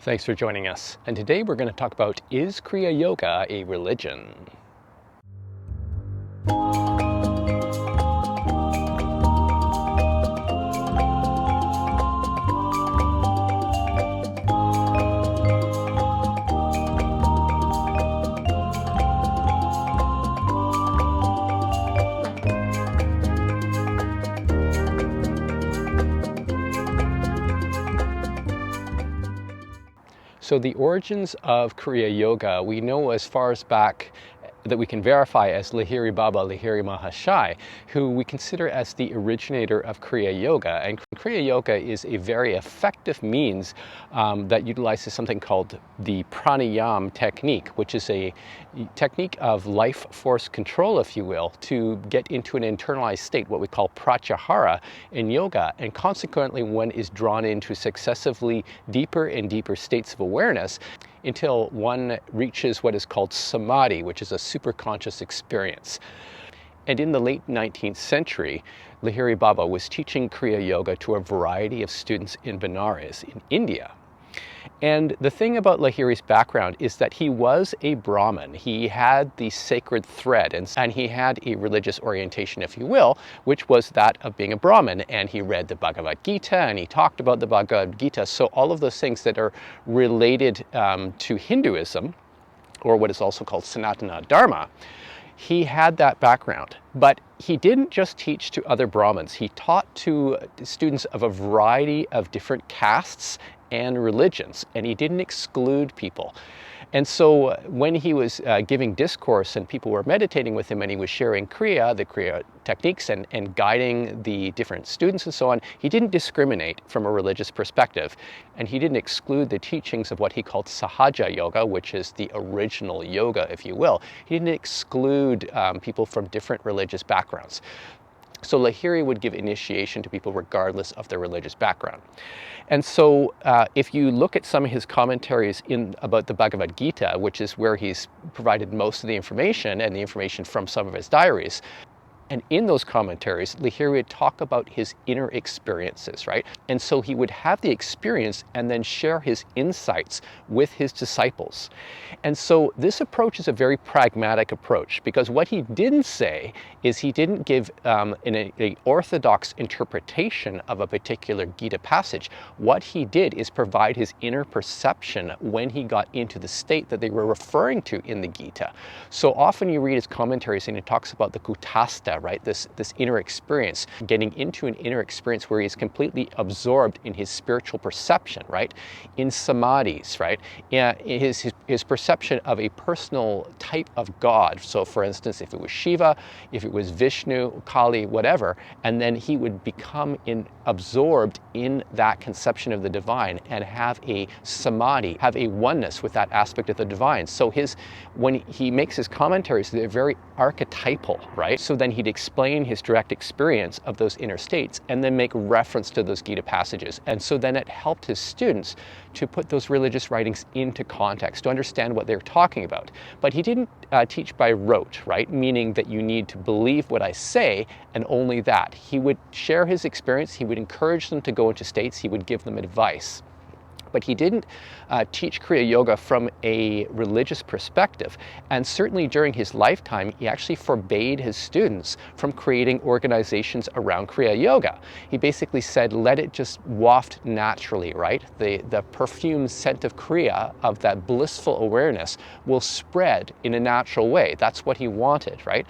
Thanks for joining us. And today we're going to talk about, is Kriya Yoga a religion? So the origins of Kriya Yoga, we know as far as back that we can verify as Lahiri Baba Lahiri Mahashai, who we consider as the originator of Kriya Yoga. And Kriya Yoga is a very effective means that utilizes something called the pranayama technique, which is a technique of life force control, if you will, to get into an internalized state, what we call pratyahara in yoga. And consequently, one is drawn into successively deeper and deeper states of awareness until one reaches what is called samadhi, which is a superconscious experience. And in the late 19th century, Lahiri Baba was teaching Kriya Yoga to a variety of students in Benares in India. And the thing about Lahiri's background is that he was a Brahmin. He had the sacred thread and he had a religious orientation, if you will, which was that of being a Brahmin. And he read the Bhagavad Gita and he talked about the Bhagavad Gita. So all of those things that are related to Hinduism, or what is also called Sanatana Dharma, he had that background. But he didn't just teach to other Brahmins. He taught to students of a variety of different castes and religions, and he didn't exclude people. And so when he was giving discourse and people were meditating with him and he was sharing Kriya, the Kriya techniques and guiding the different students and so on, he didn't discriminate from a religious perspective. And he didn't exclude the teachings of what he called Sahaja Yoga, which is the original yoga, if you will. He didn't exclude people from different religious backgrounds. So Lahiri would give initiation to people regardless of their religious background. And so if you look at some of his commentaries about the Bhagavad Gita, which is where he's provided most of the information and the information from some of his diaries, and in those commentaries, Lahiri would talk about his inner experiences, right? And so he would have the experience and then share his insights with his disciples. And so this approach is a very pragmatic approach, because what he didn't say is he didn't give an orthodox interpretation of a particular Gita passage. What he did is provide his inner perception when he got into the state that they were referring to in the Gita. So often you read his commentaries and he talks about the kutastha, right? This inner experience, getting into an inner experience where he's completely absorbed in his spiritual perception, right? In samadhis, right? His perception of a personal type of God. So for instance, if it was Shiva, if it was Vishnu, Kali, whatever, and then he would become absorbed in that conception of the divine and have a samadhi, have a oneness with that aspect of the divine. So when he makes his commentaries, they're very archetypal, right? So then he'd explain his direct experience of those inner states and then make reference to those Gita passages. And so then it helped his students to put those religious writings into context, to understand what they're talking about. But he didn't teach by rote, right? Meaning that you need to believe what I say and only that. He would share his experience, he would encourage them to go into states, he would give them advice. But he didn't teach Kriya Yoga from a religious perspective. And certainly during his lifetime, he actually forbade his students from creating organizations around Kriya Yoga. He basically said, let it just waft naturally, right? The perfume scent of Kriya, of that blissful awareness, will spread in a natural way. That's what he wanted, right?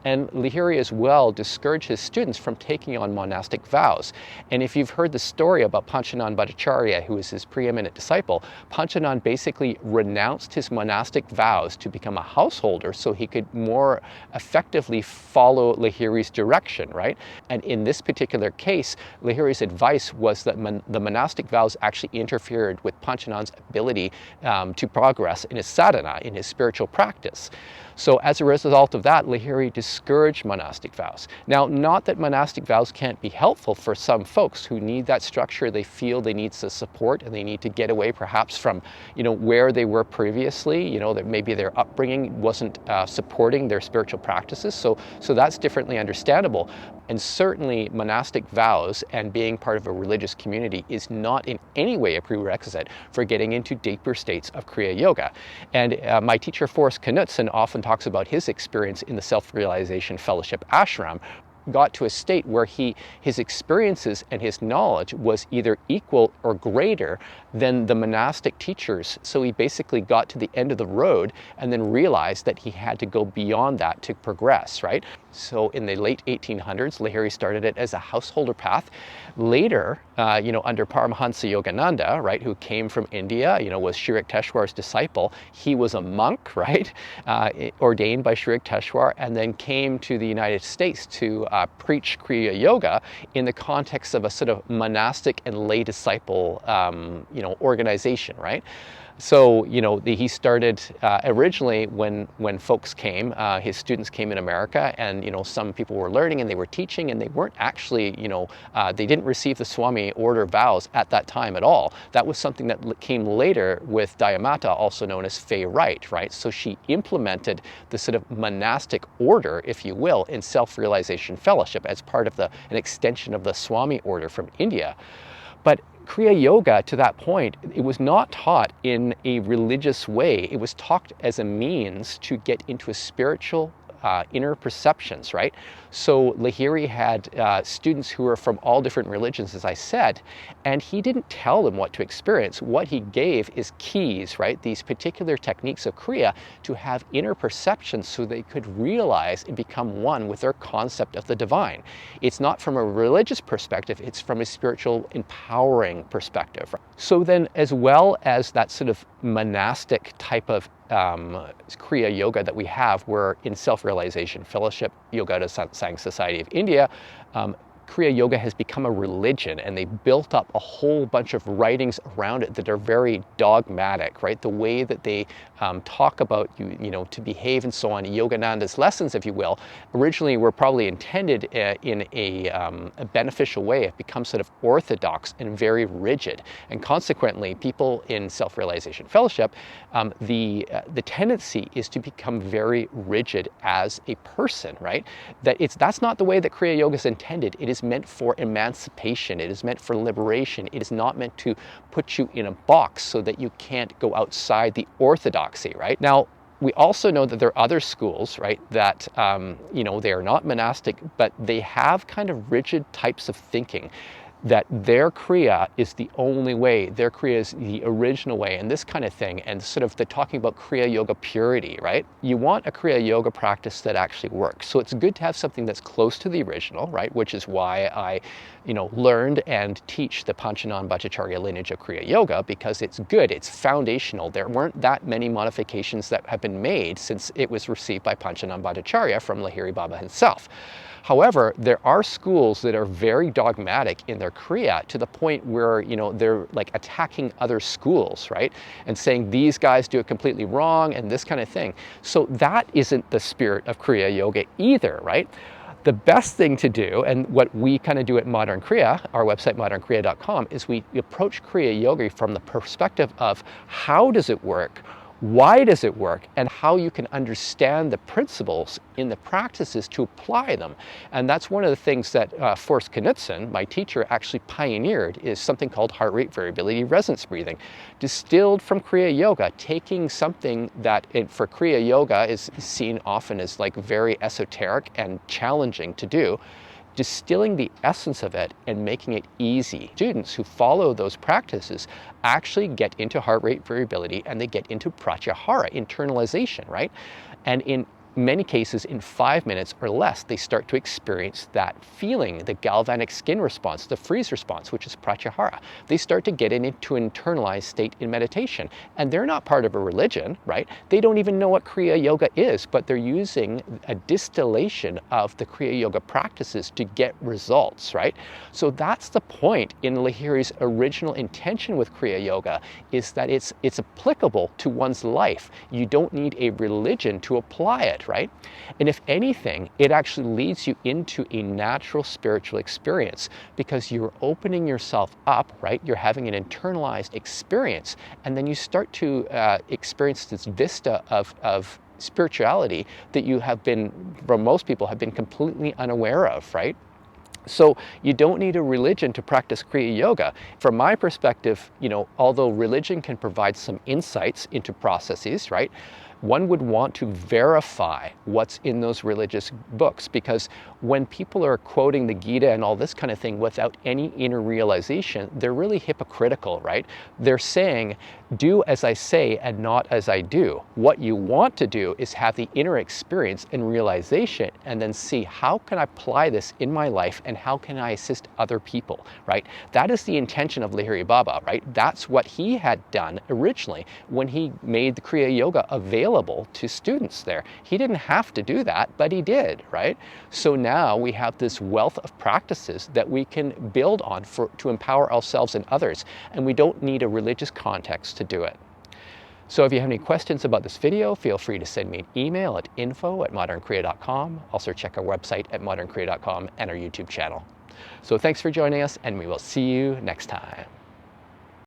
And Lahiri as well discouraged his students from taking on monastic vows. And if you've heard the story about Panchanan Bhattacharya, who was his preeminent disciple, Panchanan basically renounced his monastic vows to become a householder so he could more effectively follow Lahiri's direction, right? And in this particular case, Lahiri's advice was that the monastic vows actually interfered with Panchanan's ability to progress in his sadhana, in his spiritual practice. So as a result of that, Lahiri discourage monastic vows. Now, not that monastic vows can't be helpful for some folks who need that structure. They feel they need the support and they need to get away perhaps from, where they were previously, that maybe their upbringing wasn't supporting their spiritual practices. So that's differently understandable. And certainly monastic vows and being part of a religious community is not in any way a prerequisite for getting into deeper states of Kriya Yoga. And my teacher Forrest Knudsen often talks about his experience in the Self-Realization Fellowship ashram. Got to a state where his experiences and his knowledge was either equal or greater than the monastic teachers. So he basically got to the end of the road and then realized that he had to go beyond that to progress, right? So in the late 1800s, Lahiri started it as a householder path. Later, under Paramahansa Yogananda, right, who came from India, was Sri Yukteswar's disciple. He was a monk, right, ordained by Sri Yukteswar, and then came to the United States to preach Kriya Yoga in the context of a sort of monastic and lay disciple, organization, right? So, he started originally when folks came, his students came in America, and, some people were learning and they were teaching, and they weren't actually, they didn't receive the Swami order vows at that time at all. That was something that came later with Dayamata, also known as Fay Wright, right? So she implemented the sort of monastic order, if you will, in Self-Realization Fellowship as part of an extension of the Swami order from India. But Kriya Yoga, to that point, it was not taught in a religious way. It was taught as a means to get into a spiritual inner perceptions, right? So Lahiri had students who were from all different religions, as I said, and he didn't tell them what to experience. What he gave is keys, right? These particular techniques of Kriya to have inner perceptions so they could realize and become one with their concept of the divine. It's not from a religious perspective, it's from a spiritual empowering perspective. So then, as well as that sort of monastic type of Kriya Yoga that we have, where in Self-Realization Fellowship, Yoga Sang Society of India, Kriya Yoga has become a religion, and they built up a whole bunch of writings around it that are very dogmatic, right? The way that they talk about to behave and so on. Yogananda's lessons, if you will, originally were probably intended in a beneficial way. It becomes sort of orthodox and very rigid, and consequently, people in Self-Realization Fellowship, the tendency is to become very rigid as a person, right? That's not the way that Kriya Yoga is intended. It is meant for emancipation. It is meant for liberation. It is not meant to put you in a box so that you can't go outside the orthodoxy, right? Now, we also know that there are other schools, right, that, they are not monastic, but they have kind of rigid types of thinking, that their Kriya is the only way, their Kriya is the original way, and this kind of thing, and sort of they're talking about Kriya Yoga purity, right? You want a Kriya Yoga practice that actually works. So it's good to have something that's close to the original, right? Which is why I, learned and teach the Panchanan Bhattacharya lineage of Kriya Yoga, because it's good, it's foundational. There weren't that many modifications that have been made since it was received by Panchanan Bhattacharya from Lahiri Baba himself. However, there are schools that are very dogmatic in their Kriya to the point where, they're like attacking other schools, right? And saying these guys do it completely wrong and this kind of thing. So that isn't the spirit of Kriya Yoga either, right? The best thing to do, and what we kind of do at Modern Kriya, our website modernkriya.com, is we approach Kriya Yoga from the perspective of how does it work? Why does it work, and how you can understand the principles in the practices to apply them. And that's one of the things that Forrest Knudsen, my teacher, actually pioneered, is something called heart rate variability resonance breathing, distilled from Kriya Yoga, taking something that for Kriya Yoga is seen often as like very esoteric and challenging to do, distilling the essence of it and making it easy. Students who follow those practices actually get into heart rate variability, and they get into pratyahara, internalization, right? And in many cases, in 5 minutes or less, they start to experience that feeling, the galvanic skin response, the freeze response, which is pratyahara. They start to get into an internalized state in meditation. And they're not part of a religion, right? They don't even know what Kriya Yoga is, but they're using a distillation of the Kriya Yoga practices to get results, right? So that's the point in Lahiri's original intention with Kriya Yoga, is that it's applicable to one's life. You don't need a religion to apply it. it, right? And if anything, it actually leads you into a natural spiritual experience because you're opening yourself up, right? You're having an internalized experience, and then you start to experience this vista of spirituality that you have been, for most people, have been completely unaware of, right? So you don't need a religion to practice Kriya Yoga. From my perspective, although religion can provide some insights into processes, right? One would want to verify what's in those religious books, because when people are quoting the Gita and all this kind of thing without any inner realization, they're really hypocritical, right? They're saying, do as I say and not as I do. What you want to do is have the inner experience and realization, and then see, how can I apply this in my life and how can I assist other people, right? That is the intention of Lahiri Baba, right? That's what he had done originally when he made the Kriya Yoga available to students there. He didn't have to do that, but he did, right? So now we have this wealth of practices that we can build on to empower ourselves and others, and we don't need a religious context to do it. So if you have any questions about this video, feel free to send me an email at info@modernkriya.com. Also check our website at modernkriya.com and our YouTube channel. So thanks for joining us, and we will see you next time.